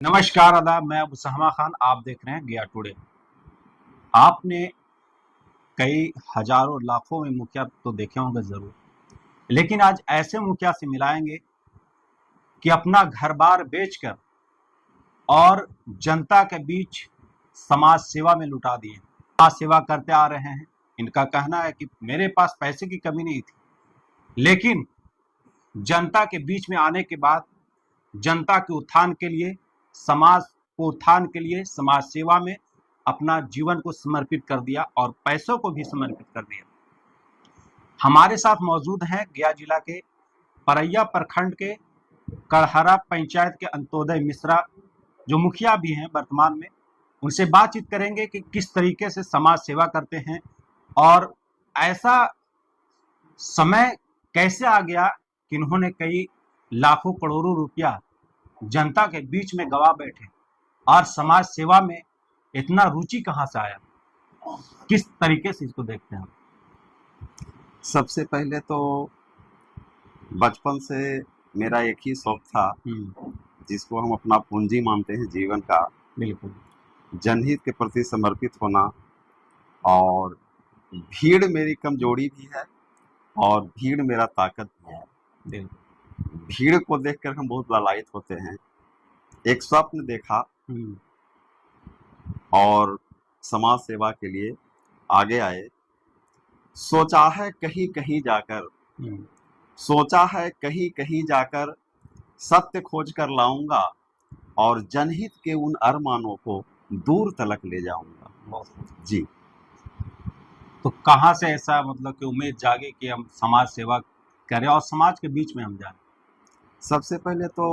नमस्कार आदाब, मैं अबू सहमा खान। आप देख रहे हैं गया टुडे। आपने कई हजारों लाखों में मुखिया तो देखे होंगे जरूर, लेकिन आज ऐसे मुखिया से मिलाएंगे कि अपना घर बार बेचकर और जनता के बीच समाज सेवा में लुटा दिए। समाज सेवा करते आ रहे हैं। इनका कहना है कि मेरे पास पैसे की कमी नहीं थी, लेकिन जनता के बीच में आने के बाद जनता के उत्थान के लिए, समाज को उत्थान के लिए समाज सेवा में अपना जीवन को समर्पित कर दिया और पैसों को भी समर्पित कर दिया। हमारे साथ मौजूद हैं गया जिला के परैया प्रखंड के कड़हरा पंचायत के अंत्योदय मिश्रा, जो मुखिया भी हैं वर्तमान में। उनसे बातचीत करेंगे कि किस तरीके से समाज सेवा करते हैं और ऐसा समय कैसे आ गया कि इन्होंने कई लाखों करोड़ों रुपया जनता के बीच में गवा बैठे और समाज सेवा में इतना रुचि कहाँ से आया, किस तरीके से इसको देखते हैं? सबसे पहले तो बचपन से मेरा एक ही शौक था जिसको हम अपना पूंजी मानते हैं जीवन का। बिल्कुल। जनहित के प्रति समर्पित होना, और भीड़ मेरी कमजोरी भी है और भीड़ मेरा ताकत भी है। बिल्कुल। भीड़ को देखकर हम बहुत लालायित होते हैं। एक स्वप्न देखा और समाज सेवा के लिए आगे आए। सोचा है कहीं कहीं जाकर, सोचा है कहीं कहीं जाकर सत्य खोज कर लाऊंगा और जनहित के उन अरमानों को दूर तलक ले जाऊंगा। जी। तो कहाँ से ऐसा मतलब कि उम्मीद जागे कि हम समाज सेवा करें और समाज के बीच में हम जाएं? सबसे पहले तो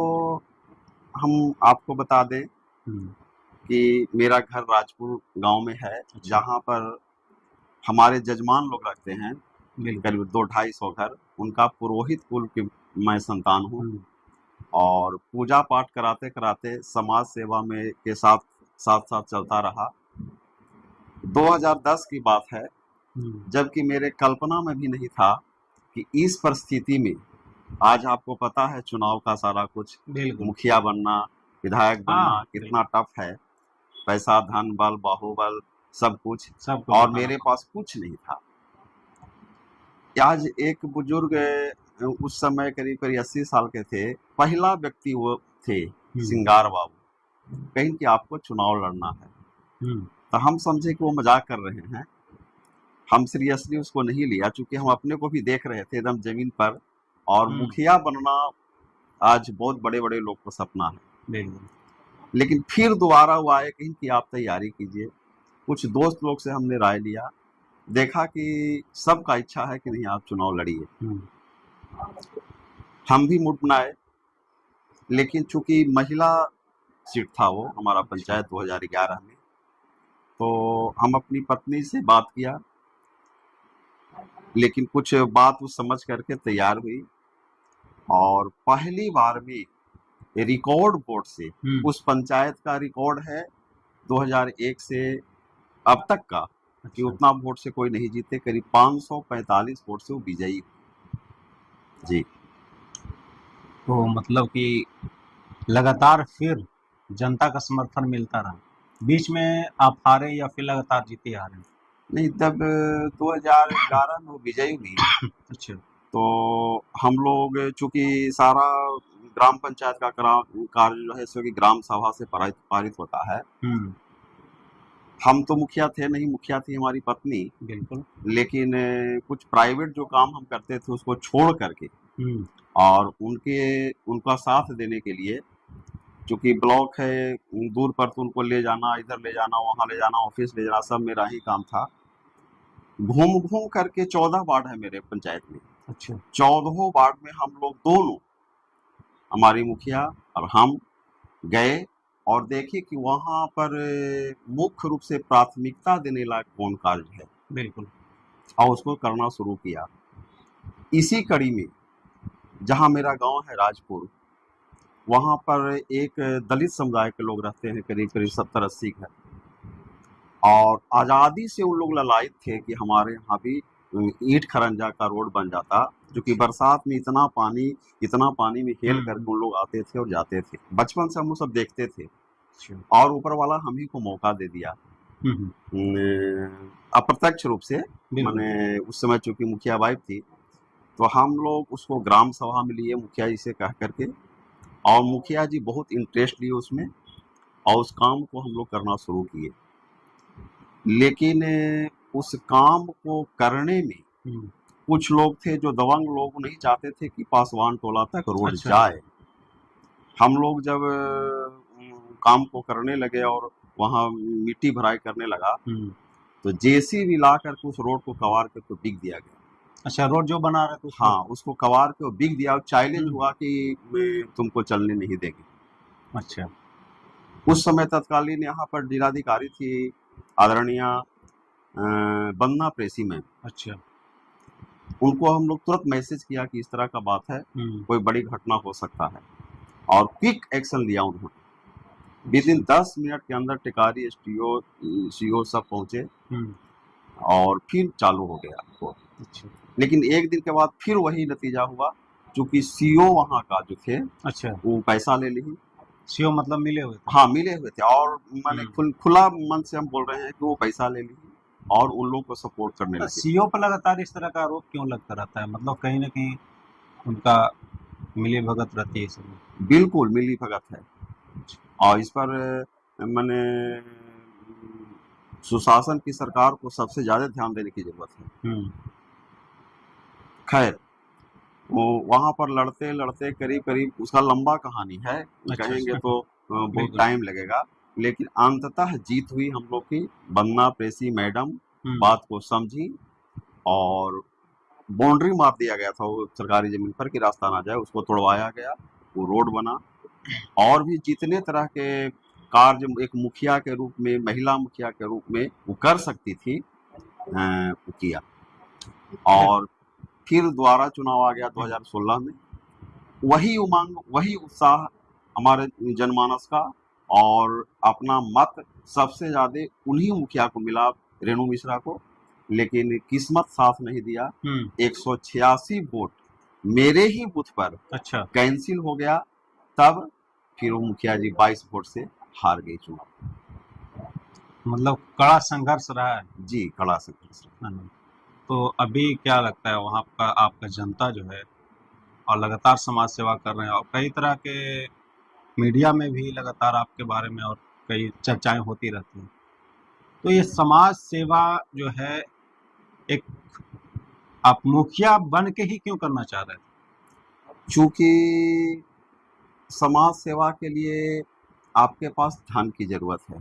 हम आपको बता दें कि मेरा घर राजपुर गांव में है, जहां पर हमारे जजमान लोग रखते हैं करीब 200-250 घर। उनका पुरोहित कुल की मैं संतान हूँ और पूजा पाठ कराते कराते समाज सेवा में के साथ साथ साथ चलता रहा। 2010 की बात है, जबकि मेरे कल्पना में भी नहीं था कि इस परिस्थिति में, आज आपको पता है चुनाव का सारा कुछ, मुखिया बनना, विधायक बनना कितना टफ है। पैसा, धन, बल, बाहुबल सब कुछ, और मेरे पास कुछ नहीं था। आज एक बुजुर्ग, उस समय करीब करीब 80 साल के थे, पहला व्यक्ति वो थे सिंगार बाबू, कहीं कि आपको चुनाव लड़ना है। तो हम समझे कि वो मजाक कर रहे हैं। हम सीरियसली उसको नहीं लिया, चूंकि हम अपने को भी देख रहे थे एकदम जमीन पर। और मुखिया बनना आज बहुत बड़े बड़े लोग को सपना है, लेकिन फिर दोबारा वो आए कहीं कि आप तैयारी कीजिए। कुछ दोस्त लोग से हमने राय लिया, देखा कि सबका इच्छा है कि नहीं आप चुनाव लड़िए। हम भी मुड़ बनाए, लेकिन चूंकि महिला सीट था वो हमारा पंचायत 2011 में, तो हम अपनी पत्नी से बात किया, लेकिन कुछ बात वो समझ करके तैयार हुई और पहली बार में रिकॉर्ड वोट से, उस पंचायत का रिकॉर्ड है 2001 से अब तक का कि उतना वोट से कोई नहीं जीते, करीब 545 वोट से वो विजयी। जी। तो मतलब कि लगातार फिर जनता का समर्थन मिलता रहा, बीच में आप हारे या फिर लगातार जीते आ रहे हैं? नहीं, तब 2011 में वो विजयी हुई। अच्छा। तो हम लोग चूंकि सारा ग्राम पंचायत का कार्य जो है सो कि ग्राम सभा से पारित होता है। हम तो मुखिया थे नहीं, मुखिया थी हमारी पत्नी। बिल्कुल। लेकिन कुछ प्राइवेट जो काम हम करते थे उसको छोड़ करके और उनका साथ देने के लिए, चूंकि ब्लॉक है दूर पर, तो उनको ले जाना, इधर ले जाना, वहां ले जाना, ऑफिस ले जाना, सब मेरा ही काम था। घूम घूम करके 14 वार्ड है मेरे पंचायत में। अच्छा। 14 वार्ड में हम लोग दोनों, हमारी मुखिया और हम, गए और देखे कि वहां पर मुख्य रूप से प्राथमिकता देने लायक कौन कार्य है। बिल्कुल। और उसको करना शुरू किया। इसी कड़ी में जहां मेरा गांव है राजपुर, वहां पर एक दलित समुदाय के लोग रहते हैं, करीब करीब 70-80 घर, और आज़ादी से उन लोग ललायित थे कि हमारे यहाँ भी ईंट खरंजा का रोड बन जाता, जो कि बरसात में इतना पानी में हेल करके उन लोग आते थे और जाते थे। बचपन से हम लोग सब देखते थे, और ऊपर वाला हम ही को मौका दे दिया अप्रत्यक्ष रूप से। मैंने उस समय चूंकि मुखिया वाइफ थी, तो हम लोग उसको ग्राम सभा में लिए मुखिया जी से कह करके, और मुखिया जी बहुत इंटरेस्ट लिए उसमें, और उस काम को हम लोग करना शुरू किए। लेकिन उस काम को करने में कुछ लोग थे जो दबंग लोग नहीं चाहते थे कि पासवान टोला तक रोड जाए। हम लोग जब काम को करने लगे और वहाँ मिट्टी भराई करने लगा, तो जेसीबी ला करके उस रोड को कवार करके बिक दिया गया। अच्छा, रोड जो बना रहे थे हाँ, उसको कवार के बिक दिया और चैलेंज हुआ कि तुमको चलने नहीं देंगे। अच्छा। उस समय तत्कालीन यहाँ पर जिलाधिकारी थी आदरणीय बन्ना प्रेसी मैम। अच्छा। उनको हम लोग तुरंत मैसेज किया कि इस तरह का बात है, कोई बड़ी घटना हो सकता है, और क्विक एक्शन लिया उन्होंने। विद इन 10 मिनट के अंदर टिकारी एसटीओ सीओ सब पहुंचे और फिर चालू हो गया आपको। अच्छा। लेकिन एक दिन के बाद फिर वही नतीजा हुआ, क्योंकि सीओ वहाँ का जो थे, अच्छा, वो पैसा ले ली। सीओ मतलब मिले हुए थे? हाँ, मिले हुए थे, और मैंने खुला मन से हम बोल रहे हैं कि वो पैसा ले ली और उन लोगों को सपोर्ट करने लगे। सीओ पर लगातार इस तरह का आरोप क्यों लगता रहता है? मतलब कहीं ना कहीं उनका मिली भगत रहती है इसमें? बिल्कुल मिली भगत है, और इस पर मैंने सुशासन की सरकार को सबसे ज्यादा ध्यान देने की जरूरत है। खैर, वो वहां पर लड़ते लड़ते करीब उसका लंबा कहानी है, कहेंगे तो बहुत टाइम लगेगा, लेकिन अंततः जीत हुई हम लोग की। बन्ना प्रेसी मैडम बात को समझी और बाउंड्री मार दिया गया था वो सरकारी जमीन पर कि रास्ता ना जाए, उसको तोड़वाया गया, वो रोड बना। और भी जितने तरह के कार्य एक मुखिया के रूप में, महिला मुखिया के रूप में वो कर सकती थी, वो किया। और फिर दोबारा चुनाव आ गया 2016 में, वही उमंग, वही उत्साह हमारे जनमानस का, और अपना मत सबसे ज्यादा उन्हीं मुखिया को मिला, रेणु मिश्रा को। लेकिन किस्मत साथ नहीं दिया, 186 वोट मेरे ही बूथ पर अच्छा कैंसिल हो गया। तब फिर वो मुखिया जी 22 वोट से हार गई चुनाव। मतलब कड़ा संघर्ष रहा है जी, कड़ा संघर्ष। तो अभी क्या लगता है वहाँ का आपका जनता जो है, और लगातार समाज सेवा कर रहे हैं, और कई तरह के मीडिया में भी लगातार आपके बारे में और कई चर्चाएं होती रहती हैं, तो ये समाज सेवा जो है एक आप मुखिया बन के ही क्यों करना चाह रहे थे? चूंकि समाज सेवा के लिए आपके पास धन की जरूरत है,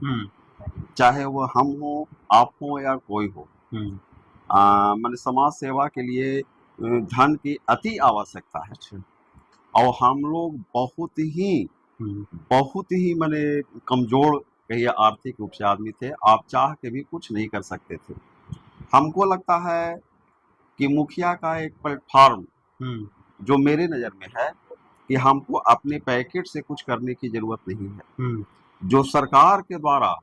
चाहे वो हम हो, आप हो या कोई हो। मैंने समाज सेवा के लिए धन की अति आवश्यकता है। अच्छा। और हम लोग बहुत ही मैंने कमजोर कहिए आर्थिक रूप से आदमी थे, आप चाह के भी कुछ नहीं कर सकते थे। हमको लगता है कि मुखिया का एक प्लेटफॉर्म जो मेरे नजर में है कि हमको अपने पैकेट से कुछ करने की जरूरत नहीं है। जो सरकार के द्वारा,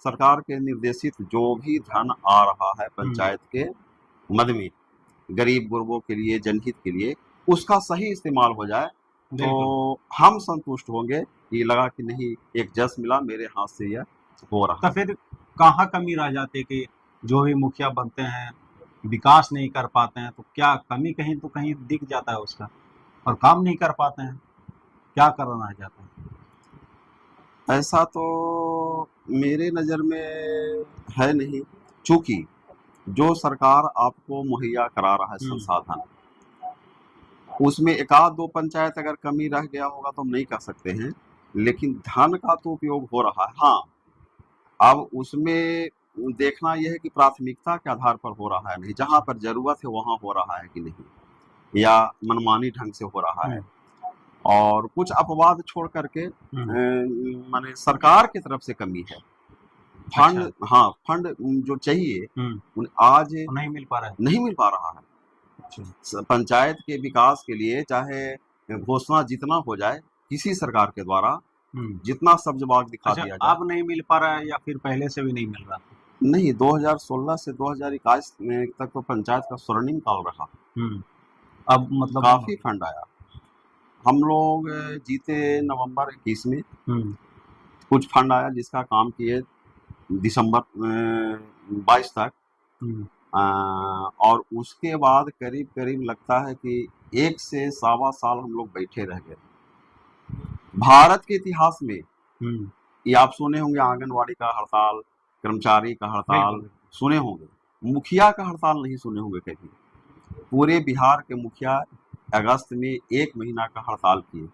सरकार के निर्देशित जो भी धन आ रहा है पंचायत के मद में, गरीब गुरबों के लिए, जनहित के लिए, उसका सही इस्तेमाल हो जाए तो हम संतुष्ट होंगे। ये लगा कि नहीं, एक जस मिला, मेरे हाथ से यह हो रहा। तो फिर कहाँ कमी रह जाती कि जो भी मुखिया बनते हैं विकास नहीं कर पाते हैं? तो क्या कमी कहीं तो कहीं दिख जाता है उसका, और काम नहीं कर पाते हैं? क्या करना रह जाता है? ऐसा तो मेरे नज़र में है नहीं, चूंकि जो सरकार आपको मुहैया करा रहा है संसाधन, उसमें एक आध दो पंचायत अगर कमी रह गया होगा तो हम नहीं कह सकते हैं, लेकिन धन का तो उपयोग हो रहा है। हाँ, अब उसमें देखना यह है कि प्राथमिकता के आधार पर हो रहा है नहीं, जहां पर जरूरत है वहां हो रहा है कि नहीं, या मनमानी ढंग से हो रहा है। और कुछ अपवाद छोड़ करके माने सरकार की तरफ से कमी है। फंड, अच्छा। हाँ, फंड जो चाहिए आज नहीं मिल पा रहा है, नहीं मिल पा रहा है। अच्छा। पंचायत के विकास के लिए चाहे घोषणा जितना हो जाए किसी सरकार के द्वारा, जितना सब जवाब दिखा दिया जाए, अब नहीं मिल पा रहा है या फिर पहले से भी नहीं मिल रहा? नहीं, 2016 से 2021 में तक तो पंचायत का स्वर्णिम काल रहा। अब मतलब काफी फंड आया। हम लोग जीते नवंबर 21 में, कुछ फंड आया जिसका काम किए दिसंबर 22 तक। और उसके बाद करीब करीब लगता है कि 1 से सवा साल हम लोग बैठे रह गए। भारत के इतिहास में ये आप सुने होंगे, आंगनवाड़ी का हड़ताल, कर्मचारी का हड़ताल सुने होंगे, मुखिया का हड़ताल नहीं सुने होंगे कभी। पूरे बिहार के मुखिया अगस्त में 1 महीना का हड़ताल किए,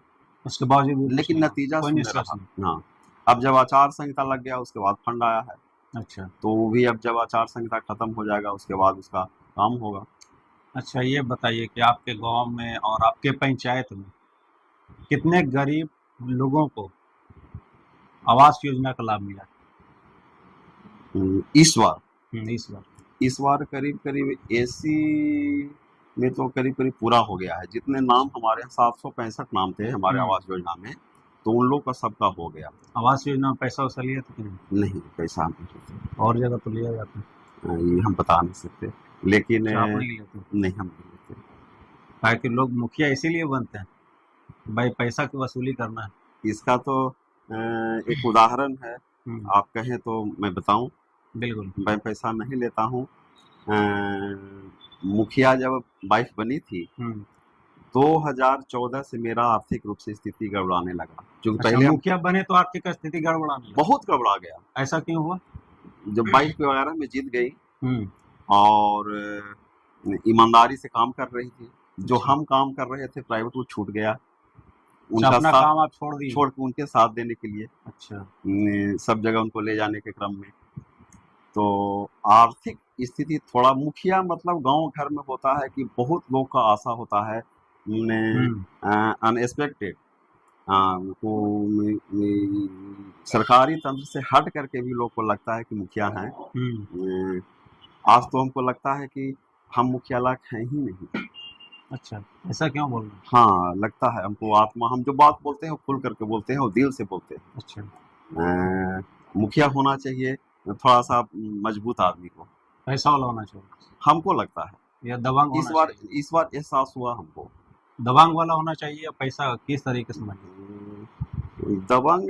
उसके बावजूद लेकिन नतीजा शून्य रहा। हाँ, अब जब आचार संहिता लग गया उसके बाद फंड आया है। अच्छा, तो वो भी अब जब आचार संहिता खत्म हो जाएगा उसके बाद उसका काम होगा। अच्छा ये बताइए कि आपके गांव में और आपके पंचायत में कितने गरीब लोगों को आवास योजना का लाभ मिला इस बार इस बार करीब करीब एसी में तो करीब करीब पूरा हो गया है। जितने नाम हमारे 765 नाम थे हमारे आवास योजना में, तो उन लोग का सबका हो गया। आवास योजना में पैसा वैसा लिया था कि नहीं, पैसा नहीं, और जगह तो लिया जाता है, ये हम बता नहीं सकते, लेकिन आप नहीं लेते? नहीं, हम नहीं लेते। ताकि लोग मुखिया इसीलिए बनते हैं, भाई पैसा की वसूली करना है। इसका तो एक उदाहरण है, आप कहें तो मैं बताऊं। बिल्कुल। मैं पैसा नहीं लेता हूँ। मुखिया जब वाइफ बनी थी 2014 से मेरा आर्थिक रूप से स्थिति गड़बड़ाने लगा, क्योंकि अच्छा, पहले मुखिया बने तो आर्थिक स्थिति गड़बड़ाने लगा? बहुत गड़बड़ा गया। ऐसा क्यों हुआ? जब वाइफ वगैरह में जीत गई और ईमानदारी से काम कर रही थी, जो हम काम कर रहे थे प्राइवेट वो छूट गया, उनका अपना साथ काम आप छोड़ दिए? छोड़ के उनके साथ देने के लिए। अच्छा, सब जगह उनको ले जाने के क्रम में, तो आर्थिक स्थिति थोड़ा, मुखिया मतलब गांव घर में होता है कि बहुत लोग का आशा होता है अनएक्सपेक्टेड, सरकारी तंत्र से हट करके भी लोग को लगता है कि मुखिया हैं। आज तो हमको लगता है कि हम मुखिया लायक हैं ही नहीं। अच्छा, ऐसा क्यों बोल रहे हैं? हाँ, लगता है हमको, आत्मा, हम जो बात बोलते हैं वो खुल करके बोलते हैं और दिल से बोलते हैं। अच्छा, मुखिया होना चाहिए थोड़ा सा मजबूत आदमी को, पैसा वाला होना चाहिए, हमको लगता है। या दबंग होना चाहिए? इस बार एहसास हुआ हमको। दबंग वाला होना चाहिए या पैसा किस तरीके से दबंग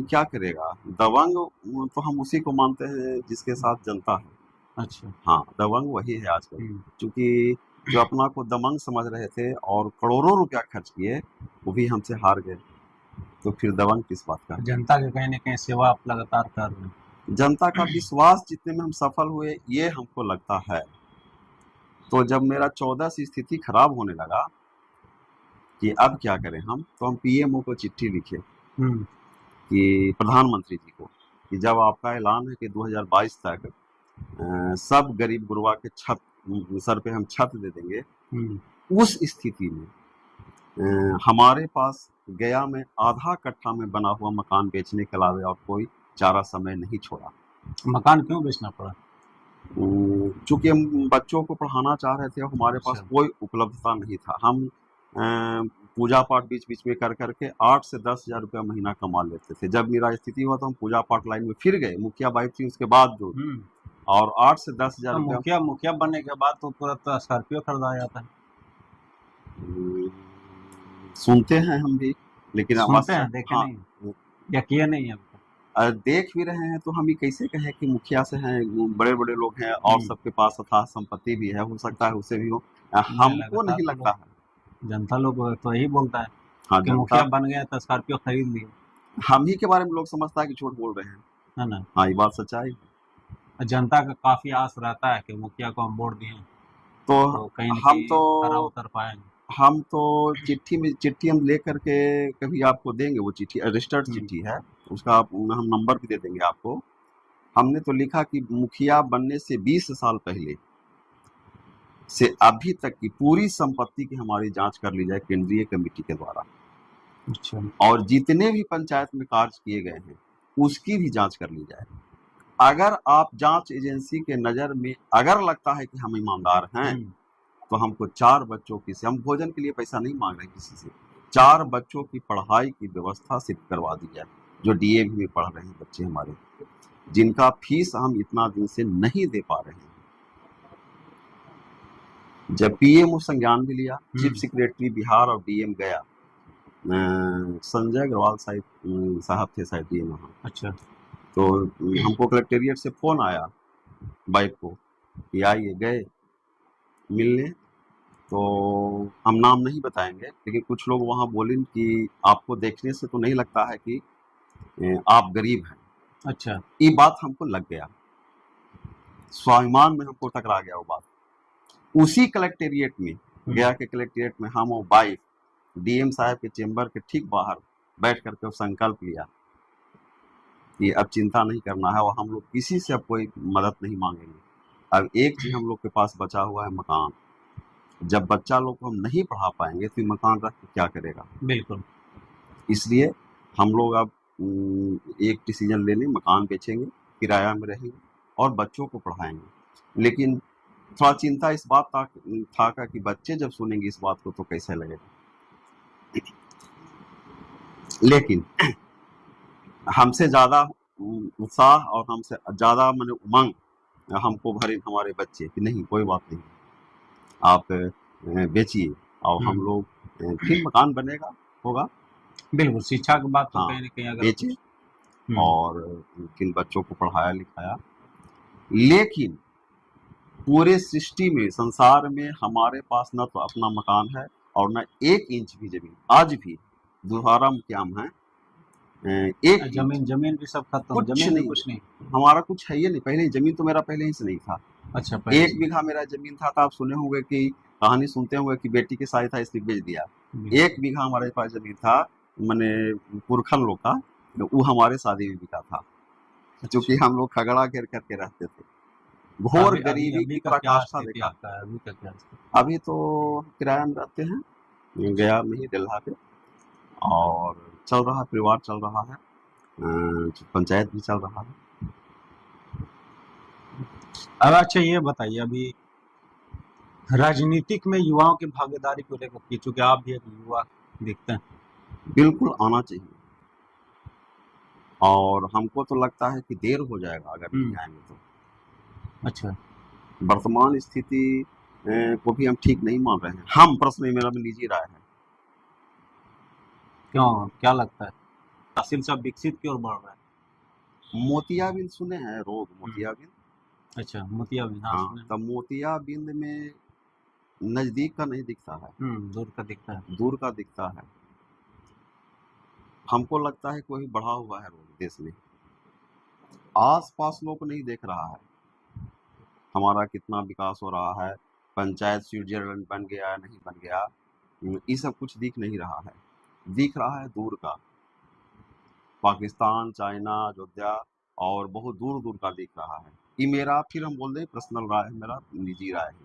क्या करेगा? दबंग तो हम उसी को मानते हैं जिसके साथ जनता है। अच्छा, हाँ, दबंग वही है आजकल, क्योंकि जो अपना को दबंग समझ रहे थे और करोड़ों रुपया खर्च किए, वो भी हमसे हार गए, तो फिर दबंग किस बात का? जनता के कहीं न कहीं सेवा आप लगातार कर रहे हैं। जनता का विश्वास जीतने में हम सफल हुए, ये हमको लगता है। तो जब मेरा 14 से स्थिति खराब होने लगा कि अब क्या करें हम, तो हम पीएमओ को चिट्ठी लिखे कि प्रधानमंत्री जी को, कि जब आपका ऐलान है कि 2022 तक सब गरीब गुरबा के छत सर पे हम छत दे देंगे, उस स्थिति में हमारे पास गया में आधा कट्ठा में बना हुआ मकान बेचने के अलावा और कोई चारा समय नहीं छोड़ा। मकान क्यों बेचना पड़ा? चूंकि हम बच्चों को पढ़ाना चाह रहे थे और हमारे पास कोई उपलब्धता नहीं था। हम पूजा पाठ बीच बीच में कर करके 8 से 10 हजार रुपया महीना कमा लेते थे। जब मेरा स्थिति हुआ तो हम पूजा पाठ लाइन में फिर गए, मुखिया वाइफ थी उसके बाद जो, और 8 से 10 हजार रुपया। मुखिया बनने के बाद तो तुरंत स्कॉर्पियो खरीदा जाता है। सुनते हैं हम भी, लेकिन सुनते हैं, देखे नहीं या किए नहीं है? देख भी रहे हैं तो हम ये कैसे कहें कि मुखिया से हैं, बड़े बड़े लोग हैं और सबके पास अथाह संपत्ति भी है, हो सकता है उसे भी हो, हमको नहीं लगता है। जनता लोग तो यही बोलता है हाँ, कि मुखिया बन गए तो स्कॉर्पियो खरीद लिए। हम ही के बारे में लोग समझता है कि झूठ बोल रहे हैं, है ना? हाँ, ये बात सच्चाई है। जनता का काफी आस रहता है कि मुखिया को हम वोट दिए तो कहीं हम तो उतर पाएंगे। हम तो चिट्ठी हम ले करके कभी आपको देंगे, वो चिट्ठी रजिस्टर्ड चिट्ठी है, उसका हम नंबर भी दे देंगे आपको। हमने तो लिखा कि मुखिया बनने से 20 साल पहले से अभी तक की पूरी संपत्ति की हमारी जांच कर ली जाए केंद्रीय कमेटी के द्वारा। अच्छा। और जितने भी पंचायत में कार्य किए गए हैं उसकी भी जांच कर ली जाए। अगर आप जांच एजेंसी के नजर में अगर लगता है कि हम ईमानदार हैं, तो हमको 4 बच्चों की, हम भोजन के लिए पैसा नहीं मांग रहे किसी से, 4 बच्चों की पढ़ाई की व्यवस्था सिर्फ करवा दी जाए, जो डीएवी में पढ़ रहे हैं बच्चे हमारे। जिनका फीस हम इतना दिन से नहीं दे पा रहे हैं। जब पीएमओ संज्ञान भी लिया, चीफ सेक्रेटरी बिहार और डीएम गया, संजय अग्रवाल साहब थे शायद डीएम वहाँ। अच्छा। तो हमको कलेक्टेरिएट से फोन आया बाइक को कि आइए, गए मिलने। तो हम नाम नहीं बताएंगे, लेकिन कुछ लोग वहाँ बोले कि आपको देखने से तो नहीं लगता है कि आप गरीब हैं। अच्छा। ये बात हमको लग गया, स्वाभिमान में हमको टकरा गया वो बात। उसी कलेक्टेरिएट में, गया के कलेक्टेरिएट में, हम और वाइफ डीएम साहब के चेंबर के ठीक बाहर बैठ करके संकल्प लिया कि अब चिंता नहीं करना है और हम लोग किसी से अब कोई मदद नहीं मांगेंगे। अब एक चीज हम लोग के पास बचा हुआ है, मकान। जब बच्चा लोग को हम नहीं पढ़ा पाएंगे तो मकान रख के क्या करेगा? बिल्कुल। इसलिए हम लोग अब एक डिसीजन ले लें, मकान बेचेंगे, किराया में रहेंगे और बच्चों को पढ़ाएंगे। लेकिन थोड़ा चिंता इस बात था कि बच्चे जब सुनेंगे इस बात को तो कैसे लगेगा। लेकिन हमसे ज्यादा उत्साह और हमसे ज्यादा मैंने उमंग हमको भरे हमारे बच्चे कि नहीं, कोई बात नहीं, आप बेचिए और हम लोग फिर मकान बनेगा, होगा। बिल्कुल, शिक्षा की बात तो हाँ, कहीं न कहीं अगर बेचे और किन बच्चों को पढ़ाया लिखाया। लेकिन पूरे सृष्टि में, संसार में हमारे पास न तो अपना मकान है और न 1 इंच भी जमीन। आज भी दोबारा क्याम है, एक जमीन भी सब खत्म, कुछ जमीन नहीं, कुछ नहीं, हमारा कुछ है ही नहीं। पहले जमीन तो मेरा पहले ही से नहीं था। अच्छा, 1 बीघा मेरा जमीन था, तो आप सुने होंगे कि कहानी सुनते होंगे कि बेटी के शादी था इसलिए बेच दिया। 1 बीघा हमारे पास जमीन था, मैंने पुरखन लोग का, वो हमारे शादी में बिका था, क्योंकि हम लोग खगड़ा घेर करके रहते थे। घोर गरीबी की पराकाष्ठा देखा। अभी तो किराया में रहते हैं, गया में ही, दिल्हा पे, और चल रहा, परिवार चल रहा है, पंचायत भी चल रहा है। अब अच्छा ये बताइए, अभी राजनीतिक में युवाओं की भागीदारी को लेकर के, चूंकि आप भी एक युवा दिखते हैं। बिल्कुल आना चाहिए, और हमको तो लगता है कि देर हो जाएगा अगर नहीं आएंगे तो। अच्छा। वर्तमान स्थिति को भी हम ठीक नहीं मान रहे हैं। हम पर्सनली, मेरा निजी राय है। क्यों, क्या लगता है तहसील सब विकसित की ओर बढ़ रहा है? मोतियाबिंद सुने हैं, रोग मोतियाबिंद? अच्छा, मोतियाबिंद, हाँ, सुने हैं। तो मोतियाबिंद में नजदीक का नहीं दिखता है, दूर का दिखता है, दूर का दिखता है। हमको लगता है कोई बढ़ा हुआ है रोग देश में, आस-पास लोग नहीं देख रहा है हमारा कितना विकास हो रहा है, पंचायत स्विट्जरलैंड बन गया है, नहीं बन गया, ये सब कुछ दिख नहीं रहा है। दिख रहा है दूर का, पाकिस्तान, चाइना, अयोध्या और बहुत दूर दूर का दिख रहा है। ये मेरा, फिर हम बोल दें पर्सनल राय है, मेरा निजी राय है।